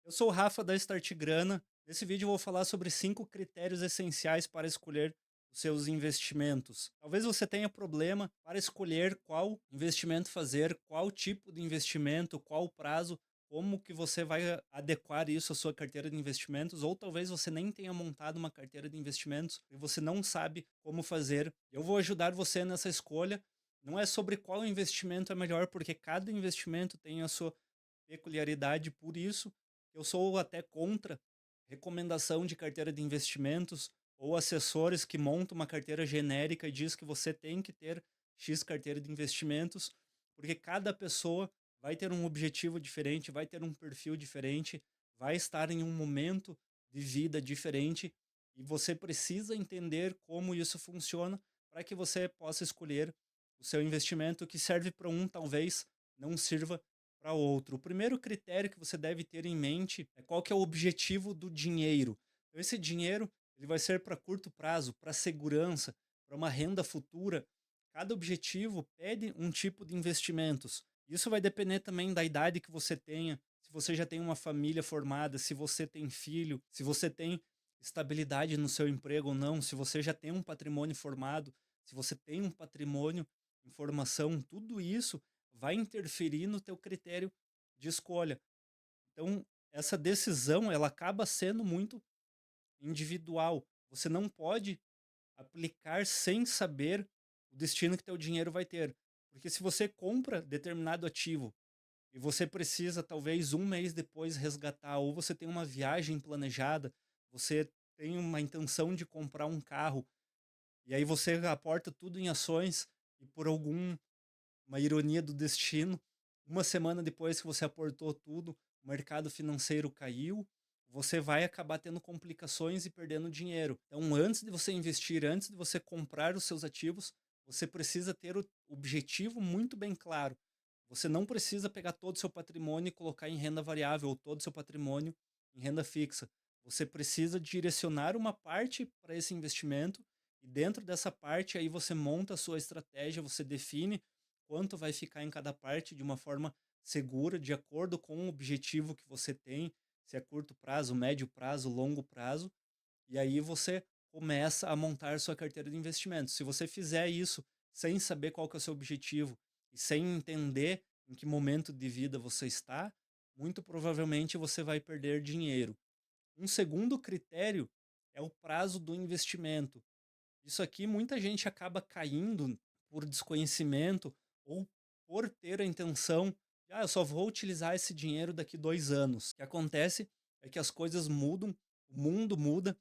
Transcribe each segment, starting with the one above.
Eu sou o Rafa da Start Grana. Nesse vídeo eu vou falar sobre 5 critérios essenciais para escolher os seus investimentos. Talvez você tenha problema para escolher qual investimento fazer, qual tipo de investimento, qual prazo, como que você vai adequar isso à sua carteira de investimentos, ou talvez você nem tenha montado uma carteira de investimentos e você não sabe como fazer. Eu vou ajudar você nessa escolha. Não é sobre qual investimento é melhor, porque cada investimento tem a sua peculiaridade, por isso eu sou até contra recomendação de carteira de investimentos ou assessores que montam uma carteira genérica e diz que você tem que ter X carteira de investimentos, porque cada pessoa vai ter um objetivo diferente, vai ter um perfil diferente, vai estar em um momento de vida diferente e você precisa entender como isso funciona para que você possa escolher o seu investimento que serve para um, talvez não sirva para outro. O primeiro critério que você deve ter em mente é qual que é o objetivo do dinheiro. Então, esse dinheiro ele vai ser para curto prazo, para segurança, para uma renda futura. Cada objetivo pede um tipo de investimentos. Isso vai depender também da idade que você tenha, se você já tem uma família formada, se você tem filho, se você tem estabilidade no seu emprego ou não, se você já tem um patrimônio formado, se você tem um patrimônio em formação, tudo isso vai interferir no teu critério de escolha. Então, essa decisão, ela acaba sendo muito individual. Você não pode aplicar sem saber o destino que teu dinheiro vai ter. Porque se você compra determinado ativo e você precisa, talvez, um mês depois resgatar, ou você tem uma viagem planejada, você tem uma intenção de comprar um carro, e aí você aporta tudo em ações, e por algum uma ironia do destino, uma semana depois que você aportou tudo, o mercado financeiro caiu, você vai acabar tendo complicações e perdendo dinheiro. Então, antes de você investir, antes de você comprar os seus ativos, você precisa ter o objetivo muito bem claro. Você não precisa pegar todo o seu patrimônio e colocar em renda variável ou todo o seu patrimônio em renda fixa. Você precisa direcionar uma parte para esse investimento e dentro dessa parte aí você monta a sua estratégia, você define quanto vai ficar em cada parte de uma forma segura, de acordo com o objetivo que você tem, se é curto prazo, médio prazo, longo prazo, e aí você começa a montar sua carteira de investimentos. Se você fizer isso sem saber qual que é o seu objetivo e sem entender em que momento de vida você está, muito provavelmente você vai perder dinheiro. Um segundo critério é o prazo do investimento. Isso aqui muita gente acaba caindo por desconhecimento ou por ter a intenção de, eu só vou utilizar esse dinheiro daqui 2 anos. O que acontece é que as coisas mudam, o mundo muda,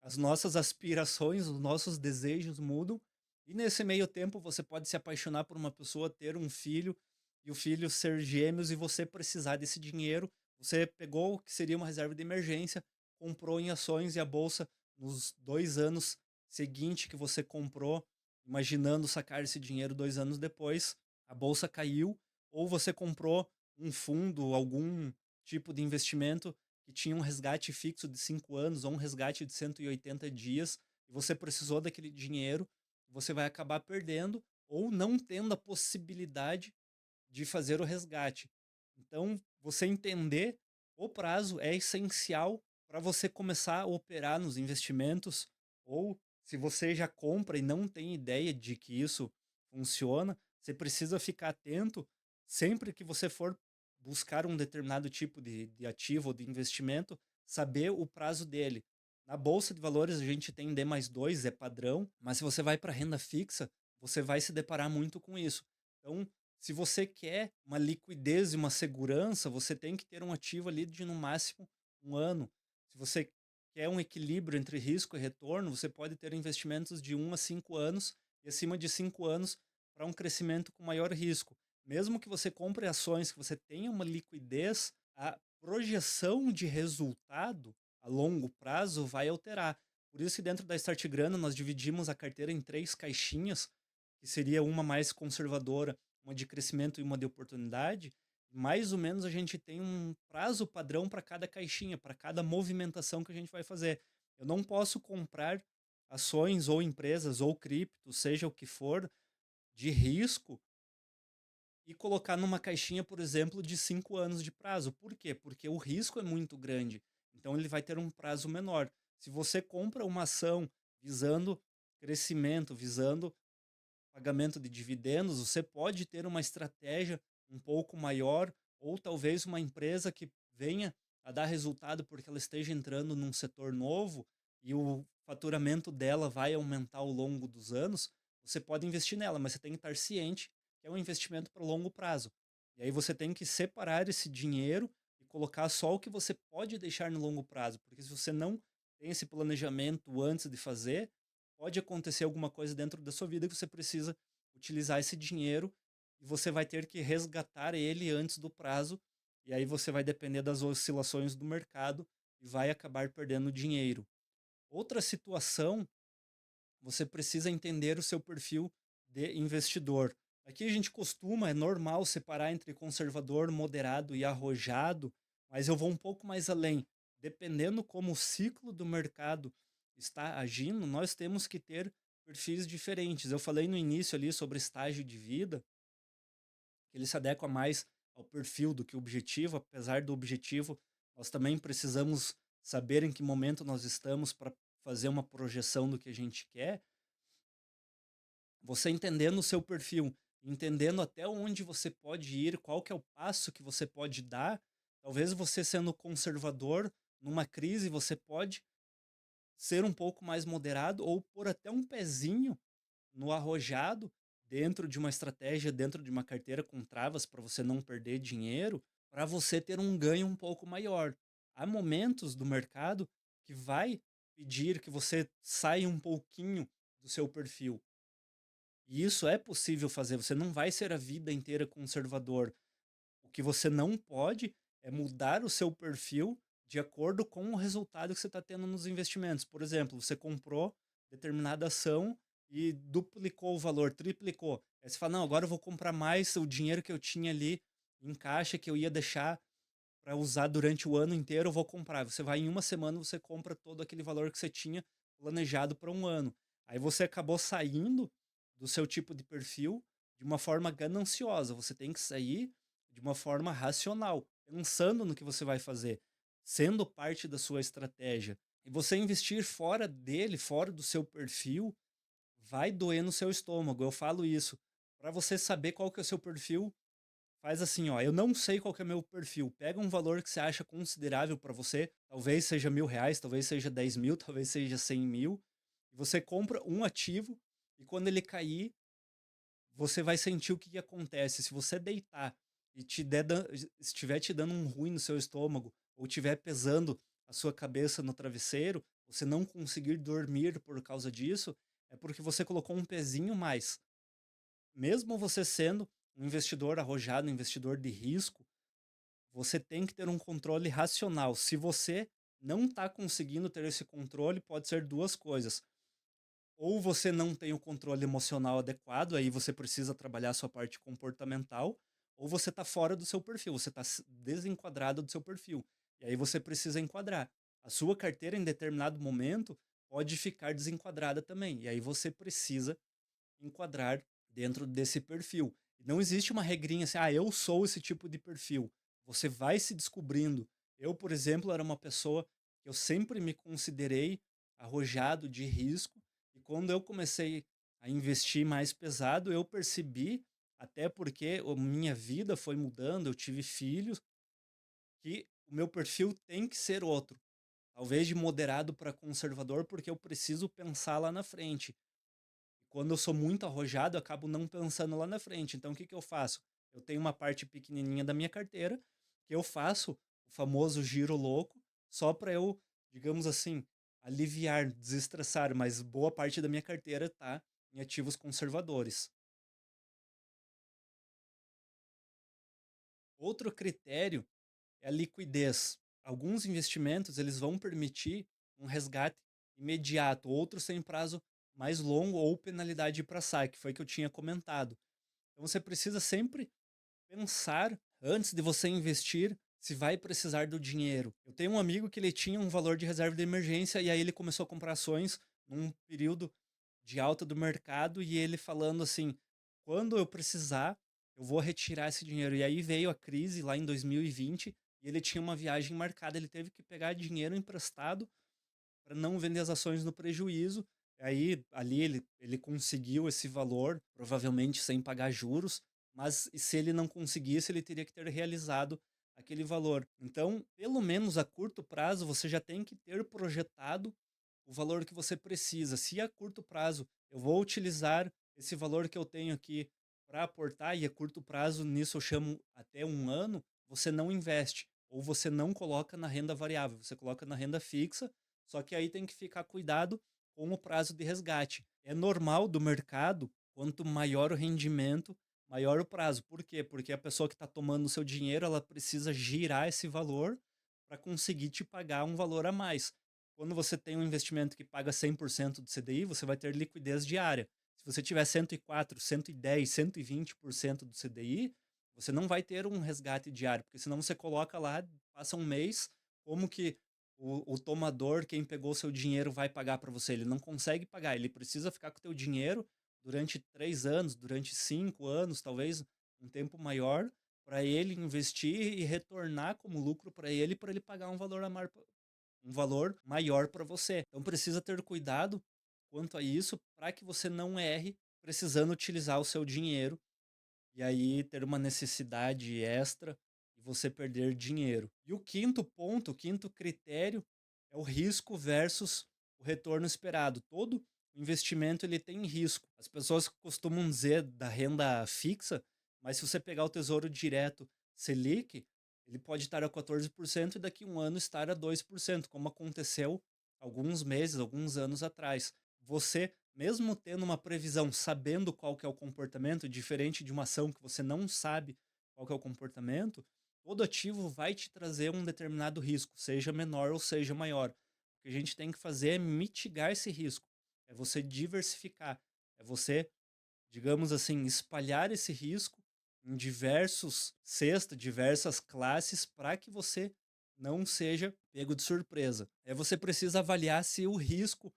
as nossas aspirações, os nossos desejos mudam, e nesse meio tempo você pode se apaixonar por uma pessoa, ter um filho, e o filho ser gêmeos e você precisar desse dinheiro. Você pegou o que seria uma reserva de emergência, comprou em ações e a bolsa nos 2 anos seguinte que você comprou, imaginando sacar esse dinheiro 2 anos depois, a bolsa caiu, ou você comprou um fundo, algum tipo de investimento que tinha um resgate fixo de 5 anos ou um resgate de 180 dias, e você precisou daquele dinheiro, você vai acabar perdendo ou não tendo a possibilidade de fazer o resgate. Então, você entender o prazo é essencial para você começar a operar nos investimentos, ou se você já compra e não tem ideia de que isso funciona, você precisa ficar atento sempre que você for buscar um determinado tipo de ativo ou de investimento, saber o prazo dele. Na bolsa de valores a gente tem D mais 2, é padrão, mas se você vai para renda fixa, você vai se deparar muito com isso. Então, se você quer uma liquidez e uma segurança, você tem que ter um ativo ali de no máximo 1 ano. Se você quer um equilíbrio entre risco e retorno, você pode ter investimentos de 1 a 5 anos e acima de 5 anos para um crescimento com maior risco. Mesmo que você compre ações, que você tenha uma liquidez, a projeção de resultado a longo prazo vai alterar. Por isso que dentro da Start Grana nós dividimos a carteira em 3 caixinhas, que seria uma mais conservadora, uma de crescimento e uma de oportunidade. Mais ou menos a gente tem um prazo padrão para cada caixinha, para cada movimentação que a gente vai fazer. Eu não posso comprar ações ou empresas ou cripto, seja o que for, de risco e colocar numa caixinha, por exemplo, de 5 anos de prazo. Por quê? Porque o risco é muito grande, então ele vai ter um prazo menor. Se você compra uma ação visando crescimento, visando pagamento de dividendos, você pode ter uma estratégia um pouco maior, ou talvez uma empresa que venha a dar resultado porque ela esteja entrando num setor novo e o faturamento dela vai aumentar ao longo dos anos, você pode investir nela, mas você tem que estar ciente que é um investimento para longo prazo. E aí você tem que separar esse dinheiro e colocar só o que você pode deixar no longo prazo, porque se você não tem esse planejamento antes de fazer, pode acontecer alguma coisa dentro da sua vida que você precisa utilizar esse dinheiro e você vai ter que resgatar ele antes do prazo, e aí você vai depender das oscilações do mercado e vai acabar perdendo dinheiro. Outra situação, você precisa entender o seu perfil de investidor. Aqui a gente costuma, é normal separar entre conservador, moderado e arrojado, mas eu vou um pouco mais além. Dependendo como o ciclo do mercado está agindo, nós temos que ter perfis diferentes. Eu falei no início ali sobre estágio de vida, que ele se adequa mais ao perfil do que o objetivo, apesar do objetivo, nós também precisamos saber em que momento nós estamos para fazer uma projeção do que a gente quer. Você entendendo o seu perfil, entendendo até onde você pode ir, qual que é o passo que você pode dar, talvez você sendo conservador, numa crise você pode ser um pouco mais moderado ou pôr até um pezinho no arrojado, dentro de uma estratégia, dentro de uma carteira com travas para você não perder dinheiro, para você ter um ganho um pouco maior. Há momentos do mercado que vai pedir que você saia um pouquinho do seu perfil. E isso é possível fazer, você não vai ser a vida inteira conservador. O que você não pode é mudar o seu perfil de acordo com o resultado que você está tendo nos investimentos. Por exemplo, você comprou determinada ação e duplicou o valor, triplicou. Aí você fala, não, agora eu vou comprar mais o dinheiro que eu tinha ali em caixa, que eu ia deixar para usar durante o ano inteiro, eu vou comprar. Você vai em uma semana, você compra todo aquele valor que você tinha planejado para um ano. Aí você acabou saindo do seu tipo de perfil de uma forma gananciosa. Você tem que sair de uma forma racional, pensando no que você vai fazer, sendo parte da sua estratégia. E você investir fora dele, fora do seu perfil, vai doer no seu estômago. Eu falo isso. Para você saber qual que é o seu perfil, faz assim, ó, eu não sei qual que é meu perfil. Pega um valor que você acha considerável para você, talvez seja R$ 1.000, talvez seja 10.000, talvez seja 100.000. E você compra um ativo e quando ele cair, você vai sentir o que, que acontece. Se você deitar e estiver te dando um ruim no seu estômago ou estiver pesando a sua cabeça no travesseiro, você não conseguir dormir por causa disso, é porque você colocou um pezinho mais. Mesmo você sendo um investidor arrojado, um investidor de risco, você tem que ter um controle racional. Se você não está conseguindo ter esse controle, pode ser duas coisas. Ou você não tem o controle emocional adequado, aí você precisa trabalhar a sua parte comportamental, ou você está fora do seu perfil, você está desenquadrado do seu perfil. E aí você precisa enquadrar. A sua carteira, em determinado momento, pode ficar desenquadrada também. E aí você precisa enquadrar dentro desse perfil. Não existe uma regrinha assim, ah, eu sou esse tipo de perfil. Você vai se descobrindo. Eu, por exemplo, era uma pessoa que eu sempre me considerei arrojado de risco, e quando eu comecei a investir mais pesado, eu percebi, até porque a minha vida foi mudando, eu tive filhos, que o meu perfil tem que ser outro. Talvez de moderado para conservador, porque eu preciso pensar lá na frente. Quando eu sou muito arrojado, eu acabo não pensando lá na frente. Então, o que que eu faço? Eu tenho uma parte pequenininha da minha carteira que eu faço o famoso giro louco, só para eu, digamos assim, aliviar, desestressar, mas boa parte da minha carteira está em ativos conservadores. Outro critério é a liquidez. Alguns investimentos eles vão permitir um resgate imediato, outros têm prazo mais longo ou penalidade para saque, foi que eu tinha comentado. Então você precisa sempre pensar antes de você investir se vai precisar do dinheiro. Eu tenho um amigo que ele tinha um valor de reserva de emergência e aí ele começou a comprar ações num período de alta do mercado e ele falando assim: quando eu precisar, eu vou retirar esse dinheiro. E aí veio a crise lá em 2020 e ele tinha uma viagem marcada, ele teve que pegar dinheiro emprestado para não vender as ações no prejuízo. Aí, ali ele conseguiu esse valor, provavelmente sem pagar juros, mas e se ele não conseguisse, ele teria que ter realizado aquele valor. Então, pelo menos a curto prazo, você já tem que ter projetado o valor que você precisa. Se a curto prazo eu vou utilizar esse valor que eu tenho aqui para aportar, e a curto prazo, nisso eu chamo até um ano, você não investe. Ou você não coloca na renda variável, você coloca na renda fixa, só que aí tem que ficar cuidado com o prazo de resgate. É normal do mercado, quanto maior o rendimento, maior o prazo. Por quê? Porque a pessoa que está tomando o seu dinheiro, ela precisa girar esse valor para conseguir te pagar um valor a mais. Quando você tem um investimento que paga 100% do CDI, você vai ter liquidez diária. Se você tiver 104, 110, 120% do CDI, você não vai ter um resgate diário, porque senão você coloca lá, passa um mês, como que o tomador, quem pegou seu dinheiro, vai pagar para você? Ele não consegue pagar, ele precisa ficar com o teu dinheiro durante 3 anos, durante 5 anos, talvez um tempo maior, para ele investir e retornar como lucro para ele pagar um valor maior para você. Então precisa ter cuidado quanto a isso para que você não erre precisando utilizar o seu dinheiro e aí ter uma necessidade extra e você perder dinheiro. E o quinto ponto, o quinto critério é o risco versus o retorno esperado. Todo investimento ele tem risco. As pessoas costumam dizer da renda fixa, mas se você pegar o Tesouro Direto Selic, ele pode estar a 14% e daqui a um ano estar a 2%, como aconteceu alguns meses, alguns anos atrás. Você, mesmo tendo uma previsão, sabendo qual que é o comportamento, diferente de uma ação que você não sabe qual que é o comportamento, todo ativo vai te trazer um determinado risco, seja menor ou seja maior. O que a gente tem que fazer é mitigar esse risco, é você diversificar, é você, digamos assim, espalhar esse risco em diversos cestas, diversas classes, para que você não seja pego de surpresa. É você precisa avaliar se o risco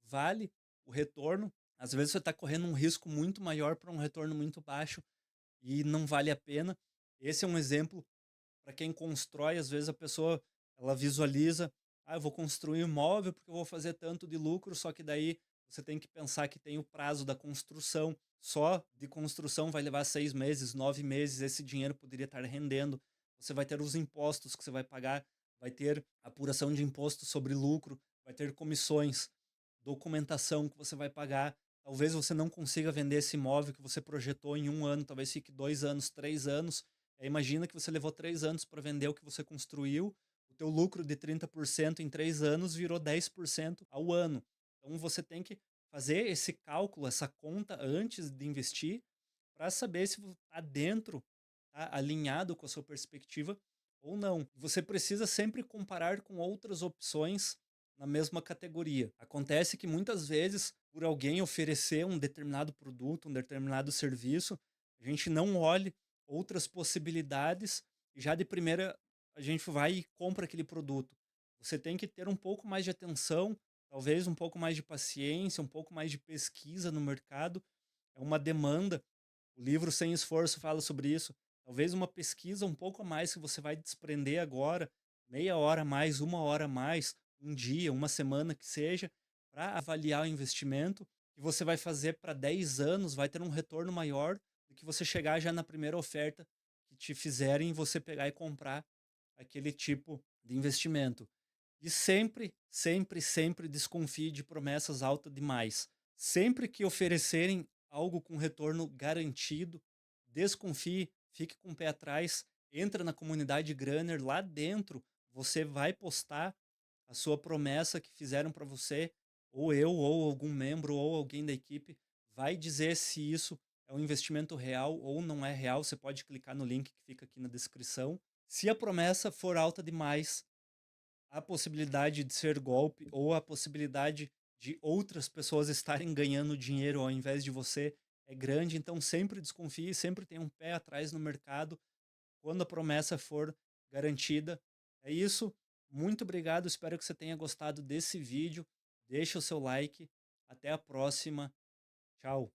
vale o retorno. Às vezes você está correndo um risco muito maior para um retorno muito baixo e não vale a pena. Esse é um exemplo para quem constrói. Às vezes a pessoa ela visualiza, eu vou construir um imóvel porque eu vou fazer tanto de lucro, só que daí você tem que pensar que tem o prazo da construção. Só de construção vai levar 6 meses, 9 meses. Esse dinheiro poderia estar rendendo. Você vai ter os impostos que você vai pagar, vai ter apuração de imposto sobre lucro, vai ter comissões, documentação que você vai pagar. Talvez você não consiga vender esse imóvel que você projetou em um ano, talvez fique 2 anos, 3 anos. Imagina que você levou 3 anos para vender o que você construiu, o teu lucro de 30% em 3 anos virou 10% ao ano. Então você tem que fazer esse cálculo, essa conta antes de investir, para saber se está dentro, está alinhado com a sua perspectiva ou não. Você precisa sempre comparar com outras opções na mesma categoria. Acontece que muitas vezes, por alguém oferecer um determinado produto, um determinado serviço, a gente não olhe outras possibilidades e já de primeira a gente vai e compra aquele produto. Você tem que ter um pouco mais de atenção, talvez um pouco mais de paciência, um pouco mais de pesquisa no mercado. É uma demanda. O livro Sem Esforço fala sobre isso. Talvez uma pesquisa um pouco a mais que você vai desprender agora, meia hora a mais, 1 hora a mais, um dia, uma semana que seja, para avaliar o investimento que você vai fazer para 10 anos, vai ter um retorno maior do que você chegar já na primeira oferta que te fizerem e você pegar e comprar aquele tipo de investimento. E sempre, sempre, sempre desconfie de promessas altas demais. Sempre que oferecerem algo com retorno garantido, desconfie, fique com o pé atrás, entra na comunidade Grunner, lá dentro você vai postar a sua promessa que fizeram para você, ou eu, ou algum membro, ou alguém da equipe, vai dizer se isso é um investimento real ou não é real. Você pode clicar no link que fica aqui na descrição. Se a promessa for alta demais, a possibilidade de ser golpe ou a possibilidade de outras pessoas estarem ganhando dinheiro ao invés de você é grande. Então sempre desconfie, sempre tenha um pé atrás no mercado quando a promessa for garantida. É isso. Muito obrigado. Espero que você tenha gostado desse vídeo. Deixa o seu like. Até a próxima. Tchau.